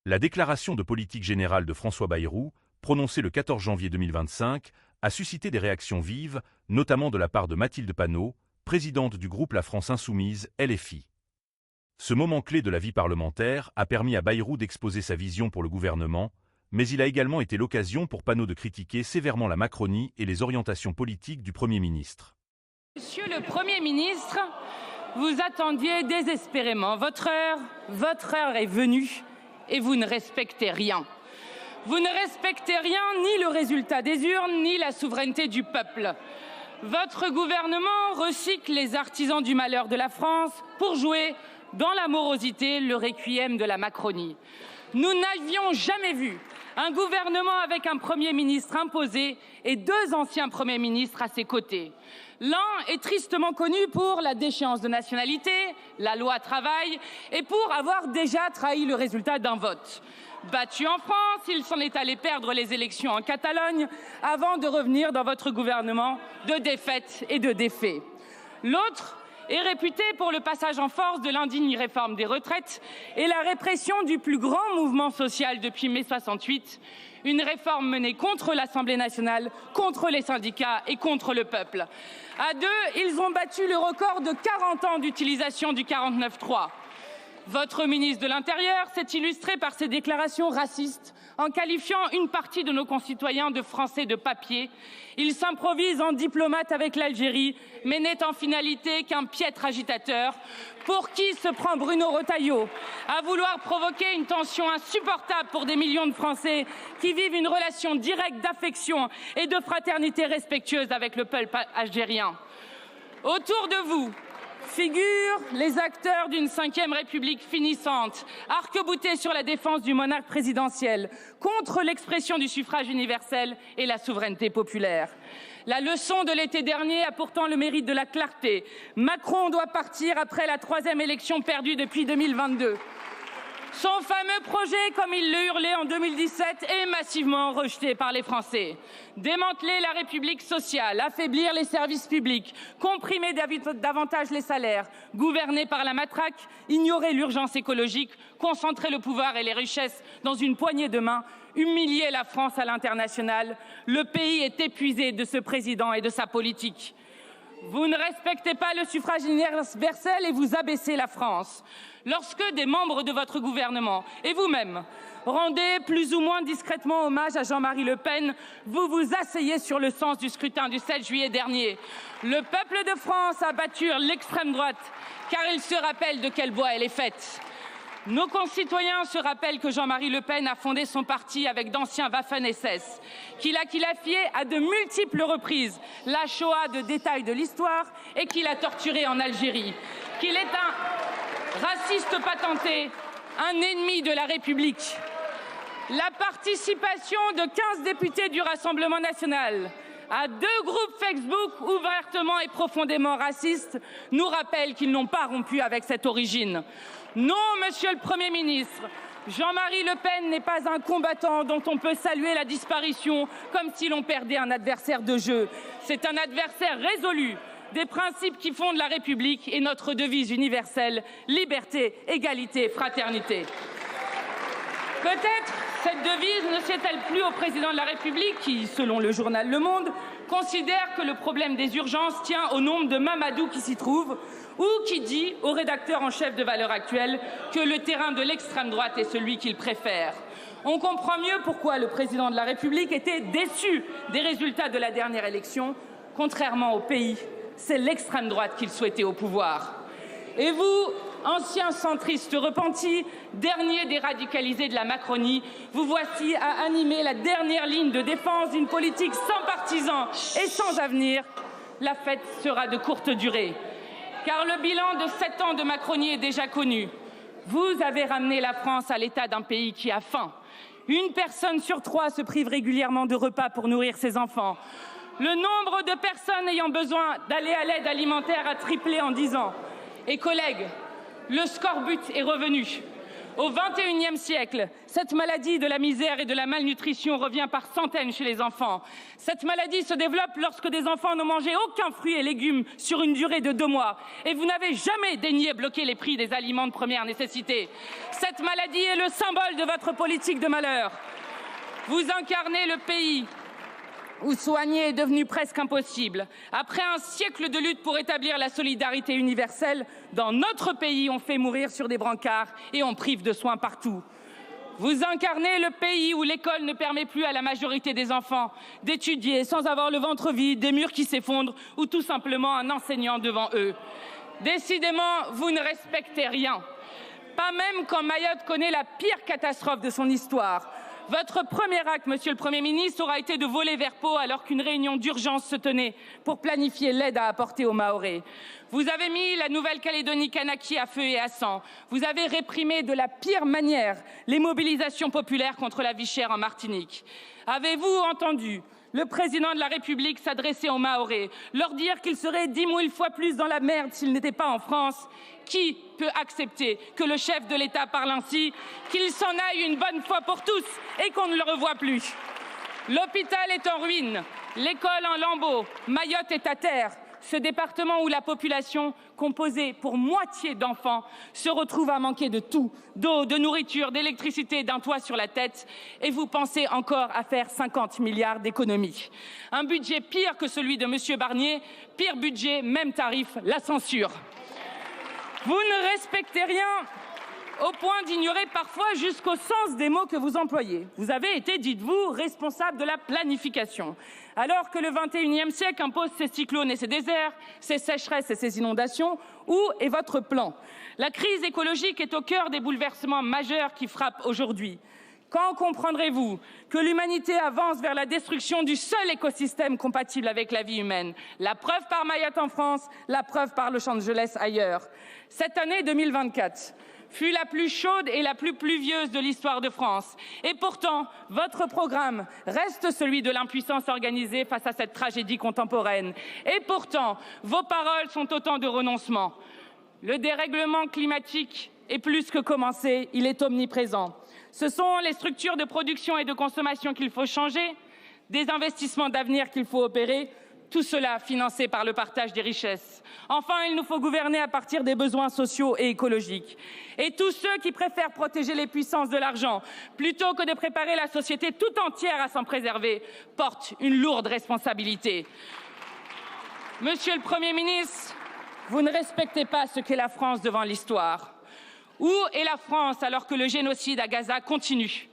La déclaration de politique générale de François Bayrou, prononcée le 14 janvier 2025, a suscité des réactions vives, notamment de la part de Mathilde Panot, présidente du groupe La France Insoumise, LFI. Ce moment clé de la vie parlementaire a permis à Bayrou d'exposer sa vision pour le gouvernement, mais il a également été l'occasion pour Panot de critiquer sévèrement la Macronie et les orientations politiques du Premier ministre. Monsieur le Premier ministre, vous attendiez désespérément. Votre heure est venue et vous ne respectez rien. Vous ne respectez rien, ni le résultat des urnes, ni la souveraineté du peuple. Votre gouvernement recycle les artisans du malheur de la France pour jouer dans la morosité le requiem de la Macronie. Nous n'avions jamais vu un gouvernement avec un Premier ministre imposé et deux anciens Premiers ministres à ses côtés. L'un est tristement connu pour la déchéance de nationalité, la loi travail, et pour avoir déjà trahi le résultat d'un vote. Battu en France, il s'en est allé perdre les élections en Catalogne avant de revenir dans votre gouvernement de défaite et de défaits. L'autre est réputé pour le passage en force de l'indigne réforme des retraites et la répression du plus grand mouvement social depuis mai 68, une réforme menée contre l'Assemblée nationale, contre les syndicats et contre le peuple. À deux, ils ont battu le record de 40 ans d'utilisation du 49.3. Votre ministre de l'Intérieur s'est illustré par ses déclarations racistes en qualifiant une partie de nos concitoyens de Français de papier. Il s'improvise en diplomate avec l'Algérie, mais n'est en finalité qu'un piètre agitateur. Pour qui se prend Bruno Retailleau à vouloir provoquer une tension insupportable pour des millions de Français qui vivent une relation directe d'affection et de fraternité respectueuse avec le peuple algérien. Autour de vous figurent les acteurs d'une 5e République finissante, arc-boutés sur la défense du monarque présidentiel, contre l'expression du suffrage universel et la souveraineté populaire. La leçon de l'été dernier a pourtant le mérite de la clarté. Macron doit partir après la 3e élection perdue depuis 2022. Son fameux projet, comme il le hurlait en 2017, est massivement rejeté par les Français. Démanteler la République sociale, affaiblir les services publics, comprimer davantage les salaires, gouverner par la matraque, ignorer l'urgence écologique, concentrer le pouvoir et les richesses dans une poignée de main, humilier la France à l'international. Le pays est épuisé de ce président et de sa politique. Vous ne respectez pas le suffrage universel et vous abaissez la France. Lorsque des membres de votre gouvernement et vous-même rendez plus ou moins discrètement hommage à Jean-Marie Le Pen, vous vous asseyez sur le sens du scrutin du 7 juillet dernier. Le peuple de France a battu l'extrême droite car il se rappelle de quel bois elle est faite. Nos concitoyens se rappellent que Jean-Marie Le Pen a fondé son parti avec d'anciens Waffen-SS, qu'il a qualifié à de multiples reprises la Shoah de détail de l'histoire et qu'il a torturé en Algérie, qu'il est un raciste patenté, un ennemi de la République. La participation de 15 députés du Rassemblement national à 2 groupes Facebook ouvertement et profondément racistes nous rappelle qu'ils n'ont pas rompu avec cette origine. Non, monsieur le Premier ministre, Jean-Marie Le Pen n'est pas un combattant dont on peut saluer la disparition comme si l'on perdait un adversaire de jeu. C'est un adversaire résolu des principes qui fondent la République et notre devise universelle, liberté, égalité, fraternité. Peut-être cette devise ne sied-elle plus au président de la République qui, selon le journal Le Monde, considère que le problème des urgences tient au nombre de Mamadou qui s'y trouve, ou qui dit au rédacteur en chef de Valeurs Actuelles que le terrain de l'extrême droite est celui qu'il préfère. On comprend mieux pourquoi le président de la République était déçu des résultats de la dernière élection. Contrairement au pays, c'est l'extrême droite qu'il souhaitait au pouvoir. Et vous, anciens centristes repentis, dernier des radicalisés de la Macronie, vous voici à animer la dernière ligne de défense d'une politique sans partisans et sans avenir. La fête sera de courte durée. Car le bilan de 7 ans de Macronie est déjà connu. Vous avez ramené la France à l'état d'un pays qui a faim. 1 personne sur 3 se prive régulièrement de repas pour nourrir ses enfants. Le nombre de personnes ayant besoin d'aller à l'aide alimentaire a triplé en 10 ans. Et collègues, le scorbut est revenu. Au XXIe siècle, cette maladie de la misère et de la malnutrition revient par centaines chez les enfants. Cette maladie se développe lorsque des enfants n'ont mangé aucun fruit et légumes sur une durée de 2 mois. Et vous n'avez jamais daigné bloquer les prix des aliments de première nécessité. Cette maladie est le symbole de votre politique de malheur. Vous incarnez le pays où soigner est devenu presque impossible. Après un siècle de lutte pour établir la solidarité universelle, dans notre pays, on fait mourir sur des brancards et on prive de soins partout. Vous incarnez le pays où l'école ne permet plus à la majorité des enfants d'étudier sans avoir le ventre vide, des murs qui s'effondrent ou tout simplement un enseignant devant eux. Décidément, vous ne respectez rien. Pas même quand Mayotte connaît la pire catastrophe de son histoire. Votre premier acte, Monsieur le Premier ministre, aura été de voler vers Pau alors qu'une réunion d'urgence se tenait pour planifier l'aide à apporter aux Mahorais. Vous avez mis la Nouvelle-Calédonie Kanaki à feu et à sang. Vous avez réprimé de la pire manière les mobilisations populaires contre la vie chère en Martinique. Avez-vous entendu le président de la République s'adresser aux Mahorais, leur dire qu'ils seraient 10 000 fois plus dans la merde s'ils n'étaient pas en France? Qui peut accepter que le chef de l'État parle ainsi, qu'il s'en aille une bonne fois pour tous et qu'on ne le revoie plus? L'hôpital est en ruine, l'école en lambeaux, Mayotte est à terre. Ce département où la population, composée pour moitié d'enfants, se retrouve à manquer de tout, d'eau, de nourriture, d'électricité, d'un toit sur la tête. Et vous pensez encore à faire 50 milliards d'économies. Un budget pire que celui de M. Barnier, pire budget, même tarif, la censure. Vous ne respectez rien au point d'ignorer parfois jusqu'au sens des mots que vous employez. Vous avez été, dites-vous, responsable de la planification. Alors que le XXIe siècle impose ses cyclones et ses déserts, ses sécheresses et ses inondations, où est votre plan? La crise écologique est au cœur des bouleversements majeurs qui frappent aujourd'hui. Quand comprendrez-vous que l'humanité avance vers la destruction du seul écosystème compatible avec la vie humaine? La preuve par Mayotte en France, la preuve par Los Angeles ailleurs. Cette année 2024 fut la plus chaude et la plus pluvieuse de l'histoire de France. Et pourtant, votre programme reste celui de l'impuissance organisée face à cette tragédie contemporaine. Et pourtant, vos paroles sont autant de renoncements. Le dérèglement climatique est plus que commencé, il est omniprésent. Ce sont les structures de production et de consommation qu'il faut changer, des investissements d'avenir qu'il faut opérer, tout cela financé par le partage des richesses. Enfin, il nous faut gouverner à partir des besoins sociaux et écologiques. Et tous ceux qui préfèrent protéger les puissances de l'argent plutôt que de préparer la société tout entière à s'en préserver portent une lourde responsabilité. Monsieur le Premier ministre, vous ne respectez pas ce qu'est la France devant l'histoire. Où est la France alors que le génocide à Gaza continue?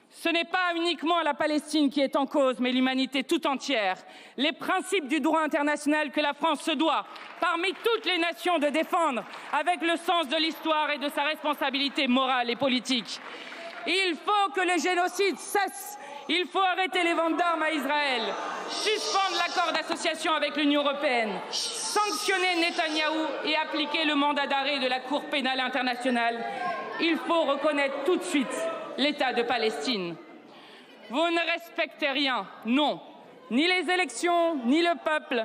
Ce n'est pas uniquement la Palestine qui est en cause, mais l'humanité tout entière. Les principes du droit international que la France se doit, parmi toutes les nations, de défendre avec le sens de l'histoire et de sa responsabilité morale et politique. Il faut que le génocide cesse. Il faut arrêter les ventes d'armes à Israël, suspendre l'accord d'association avec l'Union européenne, sanctionner Netanyahou et appliquer le mandat d'arrêt de la Cour pénale internationale. Il faut reconnaître tout de suite l'État de Palestine. Vous ne respectez rien, non, ni les élections, ni le peuple,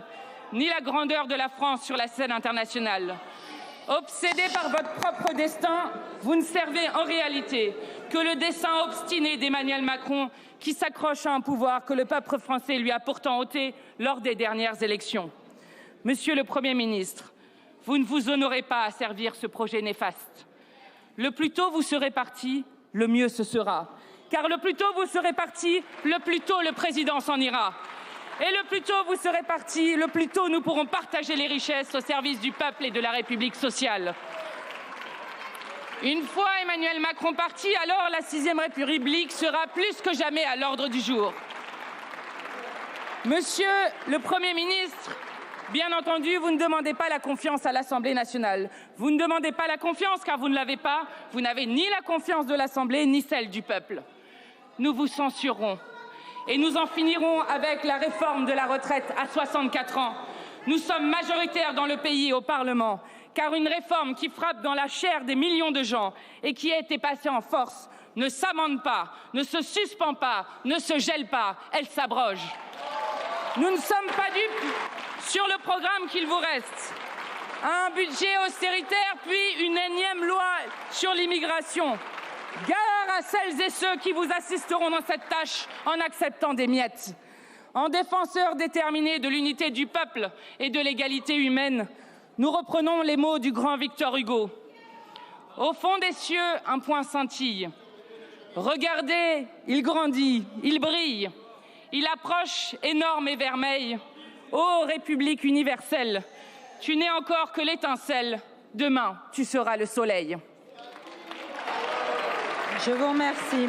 ni la grandeur de la France sur la scène internationale. Obsédé par votre propre destin, vous ne servez en réalité que le dessein obstiné d'Emmanuel Macron qui s'accroche à un pouvoir que le peuple français lui a pourtant ôté lors des dernières élections. Monsieur le Premier ministre, vous ne vous honorez pas à servir ce projet néfaste. Le plus tôt vous serez parti, le mieux ce sera. Car le plus tôt vous serez parti, le plus tôt le président s'en ira. Et le plus tôt vous serez parti, le plus tôt nous pourrons partager les richesses au service du peuple et de la République sociale. Une fois Emmanuel Macron parti, alors la 6e République sera plus que jamais à l'ordre du jour. Monsieur le Premier ministre, bien entendu, vous ne demandez pas la confiance à l'Assemblée nationale. Vous ne demandez pas la confiance car vous ne l'avez pas. Vous n'avez ni la confiance de l'Assemblée ni celle du peuple. Nous vous censurerons. Et nous en finirons avec la réforme de la retraite à 64 ans. Nous sommes majoritaires dans le pays et au Parlement, car une réforme qui frappe dans la chair des millions de gens et qui a été passée en force ne s'amende pas, ne se suspend pas, ne se gèle pas, elle s'abroge. Nous ne sommes pas dupes sur le programme qu'il vous reste. Un budget austéritaire, puis une énième loi sur l'immigration. Gare à celles et ceux qui vous assisteront dans cette tâche en acceptant des miettes. En défenseurs déterminés de l'unité du peuple et de l'égalité humaine, nous reprenons les mots du grand Victor Hugo. Au fond des cieux, un point scintille. Regardez, il grandit, il brille. Il approche énorme et vermeil. Ô République universelle, tu n'es encore que l'étincelle. Demain, tu seras le soleil. Je vous remercie.